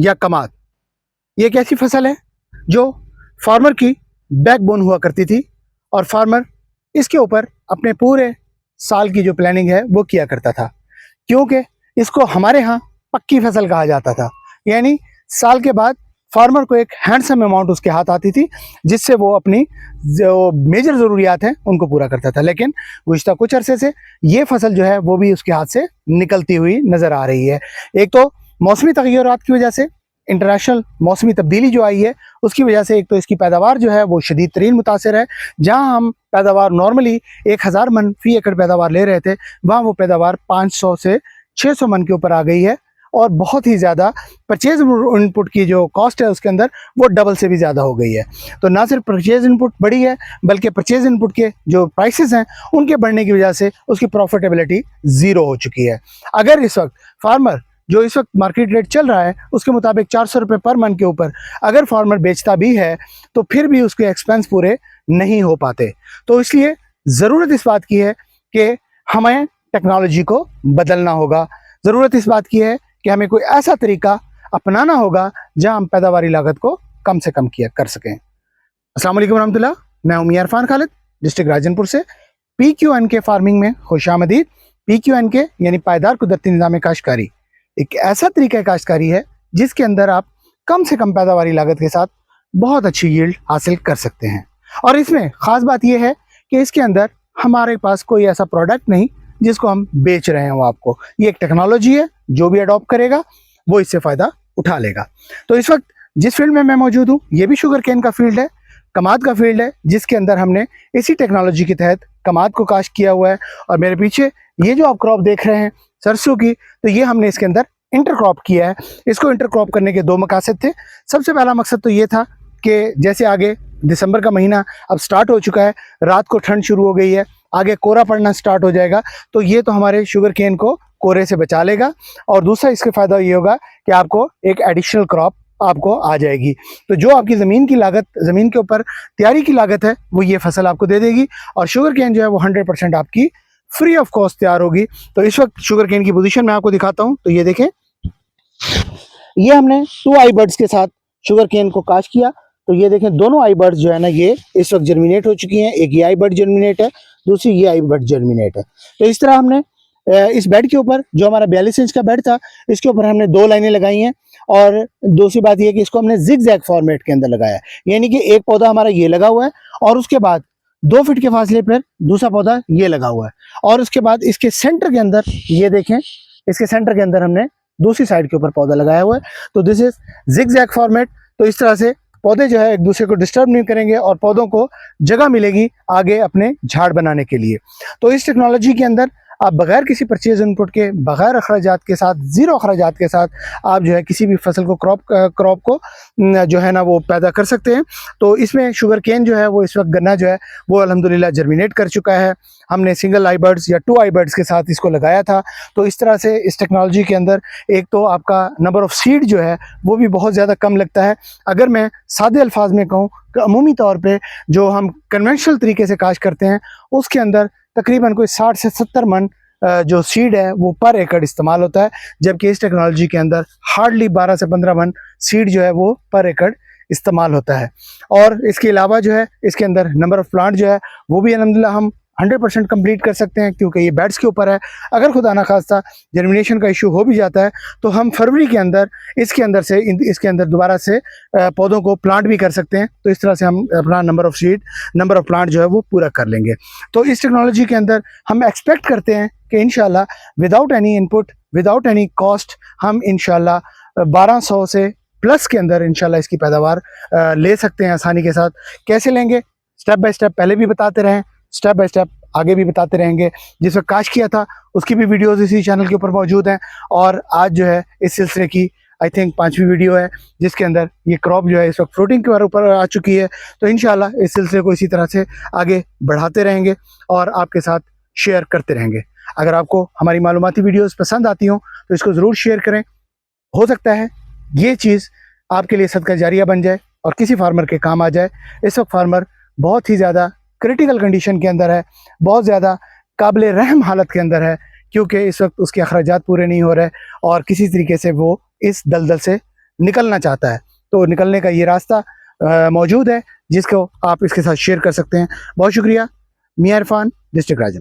या कमाद, ये एक ऐसी फसल है जो फार्मर की बैकबोन हुआ करती थी और फार्मर इसके ऊपर अपने पूरे साल की जो प्लानिंग है वो किया करता था, क्योंकि इसको हमारे यहाँ पक्की फसल कहा जाता था। यानी साल के बाद फार्मर को एक हैंडसम अमाउंट उसके हाथ आती थी, जिससे वो अपनी जो मेजर ज़रूरियात हैं उनको पूरा करता था। लेकिन गुज़िश्ता कुछ अरसे से ये फसल जो है वो भी उसके हाथ से निकलती हुई नज़र आ रही है। एक तो मौसमी तग़य्युरात की वजह से, इंटरनेशनल मौसमी तब्दीली जो आई है उसकी वजह से, एक तो इसकी पैदावार जो है वो शदीद तरीन मुतासर है। जहाँ हम पैदावार नॉर्मली 1000 मन फी एकड़ पैदावार ले रहे थे, वहाँ वो पैदावार 500 से 600 मन के ऊपर आ गई है और बहुत ही ज़्यादा परचेज इनपुट की जो कॉस्ट है उसके अंदर वो डबल से भी ज़्यादा हो गई है। तो ना सिर्फ परचेज इनपुट बढ़ी है, बल्कि परचेज इनपुट के जो प्राइसेस हैं उनके बढ़ने की वजह से उसकी प्रॉफिटेबिलिटी ज़ीरो हो चुकी है। अगर इस वक्त फार्मर जो इस वक्त मार्केट रेट चल रहा है उसके मुताबिक 400 रुपये पर मन के ऊपर अगर फार्मर बेचता भी है तो फिर भी उसके एक्सपेंस पूरे नहीं हो पाते। तो इसलिए ज़रूरत इस बात की है कि हमें टेक्नोलॉजी को बदलना होगा। ज़रूरत इस बात की है कि हमें कोई ऐसा तरीका अपनाना होगा जहां हम पैदावारी लागत को कम से कम किया कर सकें। अस्सलाम वालेकुम रहमतुल्लाह, मैं हूं मियां इरफान खालिद, डिस्ट्रिक्ट राजनपुर से। PQNK फार्मिंग में खुशामदीद। PQNK यानी पायदार कुदरती निज़ाम काश्तकारी एक ऐसा तरीका काश्तकारी है जिसके अंदर आप कम से कम पैदावारी लागत के साथ बहुत अच्छी यील्ड हासिल कर सकते हैं। और इसमें ख़ास बात यह है कि इसके अंदर हमारे पास कोई ऐसा प्रोडक्ट नहीं जिसको हम बेच रहे हैं वो आपको। ये एक टेक्नोलॉजी है, जो भी अडॉप्ट करेगा वो इससे फ़ायदा उठा लेगा। तो इस वक्त जिस फील्ड में मैं मौजूद हूँ ये भी शुगर केन का फील्ड है, कमाद का फील्ड है, जिसके अंदर हमने इसी टेक्नोलॉजी के तहत कमाद को काश्त किया हुआ है। और मेरे पीछे ये जो आप क्रॉप देख रहे हैं सरसों की, तो ये हमने इसके अंदर इंटरक्रॉप किया है। इसको इंटरक्रॉप करने के दो मकसद थे। सबसे पहला मकसद तो ये था कि जैसे आगे दिसंबर का महीना अब स्टार्ट हो चुका है, रात को ठंड शुरू हो गई है, आगे कोहरा पड़ना स्टार्ट हो जाएगा, तो ये तो हमारे शुगर केन को कोहरे से बचा लेगा। और दूसरा इसका फ़ायदा ये होगा कि आपको एक एडिशनल क्रॉप आपको आ जाएगी। तो जो आपकी ज़मीन की लागत, ज़मीन के ऊपर तैयारी की लागत है, वो ये फसल आपको दे देगी और शुगर केन जो है वो 100% आपकी फ्री ऑफ कॉस्ट तैयार होगी। तो इस वक्त शुगर केन की पोजीशन मैं आपको दिखाता हूँ। तो ये देखें, ये हमने 2 आई बर्ड्स के साथ शुगर केन को काश्त किया। तो ये देखें, दोनों आई बर्ड्स जो है ना ये इस वक्त जर्मिनेट हो चुकी हैं। एक ये आई बर्ड जर्मिनेट है, दूसरी ये आई बर्ड जर्मिनेट है। तो इस तरह हमने इस बेड के ऊपर, जो हमारा 42 इंच का बेड था, इसके ऊपर हमने 2 लाइनें लगाई हैं। और दूसरी बात यह कि इसको हमने जिग-जैग फॉर्मेट के अंदर लगाया है, यानी कि एक पौधा हमारा ये लगा हुआ है और उसके बाद 2 फीट के फासले पर दूसरा पौधा ये लगा हुआ है। और उसके बाद इसके सेंटर के अंदर ये देखें, इसके सेंटर के अंदर हमने दूसरी साइड के ऊपर पौधा लगाया हुआ है। तो दिस इज जिग-जैग फॉर्मेट। तो इस तरह से पौधे जो है एक दूसरे को डिस्टर्ब नहीं करेंगे और पौधों को जगह मिलेगी आगे अपने झाड़ बनाने के लिए। तो इस टेक्नोलॉजी के अंदर आप बगैर किसी परचेज इनपुट के, बगैर अखराजात के साथ, ज़ीरो अखराजात के साथ आप जो है किसी भी फसल को क्रॉप को जो है ना वो पैदा कर सकते हैं। तो इसमें शुगर केन जो है वो इस वक्त गन्ना जो है वो अल्हम्दुलिल्लाह जर्मिनेट कर चुका है। हमने सिंगल आई बर्ड्स या 2 आई बर्ड्स के साथ इसको लगाया था। तो इस तरह से इस टेक्नोलॉजी के अंदर एक तो आपका नंबर ऑफ़ सीड जो है वो भी बहुत ज़्यादा कम लगता है। अगर मैं सादे अल्फाज में कहूँ कि अमूमी तौर पे जो हम कन्वेंशनल तरीके से काश्त करते हैं उसके अंदर तकरीबन कोई 60 से 70 मन जो सीड है वो पर एकड़ इस्तेमाल होता है, जबकि इस टेक्नोलॉजी के अंदर हार्डली 12 से 15 मन सीड जो है वो पर एकड़ इस्तेमाल होता है। और इसके अलावा जो है इसके अंदर नंबर ऑफ़ प्लांट जो है वो भी अल्हम्दुलिल्लाह हम 100% कंप्लीट कर सकते हैं, क्योंकि ये बेड्स के ऊपर है। अगर खुदा ना खास्ता जर्मिनेशन का इशू हो भी जाता है तो हम फरवरी के अंदर इसके अंदर दोबारा से पौधों को प्लांट भी कर सकते हैं। तो इस तरह से हम अपना number of seed, number of plant जो है वो पूरा कर लेंगे। तो इस टेक्नोलॉजी के अंदर हम एक्सपेक्ट करते हैं कि इंशाल्लाह without any input, without any cost हम इंशाल्लाह 1200 से प्लस के अंदर इंशाल्लाह इसकी पैदावार ले सकते हैं आसानी के साथ। कैसे लेंगे, स्टेप बाय स्टेप पहले भी बताते रहें, स्टेप बाय स्टेप आगे भी बताते रहेंगे। जिस वक्त काश्त किया था उसकी भी वीडियोस इसी चैनल के ऊपर मौजूद हैं। और आज जो है इस सिलसिले की आई थिंक 5वीं वीडियो है, जिसके अंदर ये क्रॉप जो है इस वक्त फ्रूटिंग के ऊपर आ चुकी है। तो इंशाल्लाह इस सिलसिले को इसी तरह से आगे बढ़ाते रहेंगे और आपके साथ शेयर करते रहेंगे। अगर आपको हमारी मालूमाती वीडियोस पसंद आती हों तो इसको ज़रूर शेयर करें। हो सकता है ये चीज़ आपके लिए सदका जारिया बन जाए और किसी फार्मर के काम आ जाए। इस वक्त फार्मर बहुत ही ज़्यादा क्रिटिकल कंडीशन के अंदर है, बहुत ज़्यादा काबिल रहम हालत के अंदर है, क्योंकि इस वक्त उसके अखराजात पूरे नहीं हो रहे और किसी तरीके से वो इस दलदल से निकलना चाहता है तो निकलने का ये रास्ता मौजूद है, जिसको आप इसके साथ शेयर कर सकते हैं। बहुत शुक्रिया। मियां इरफान, डिस्ट्रिक्ट राजन।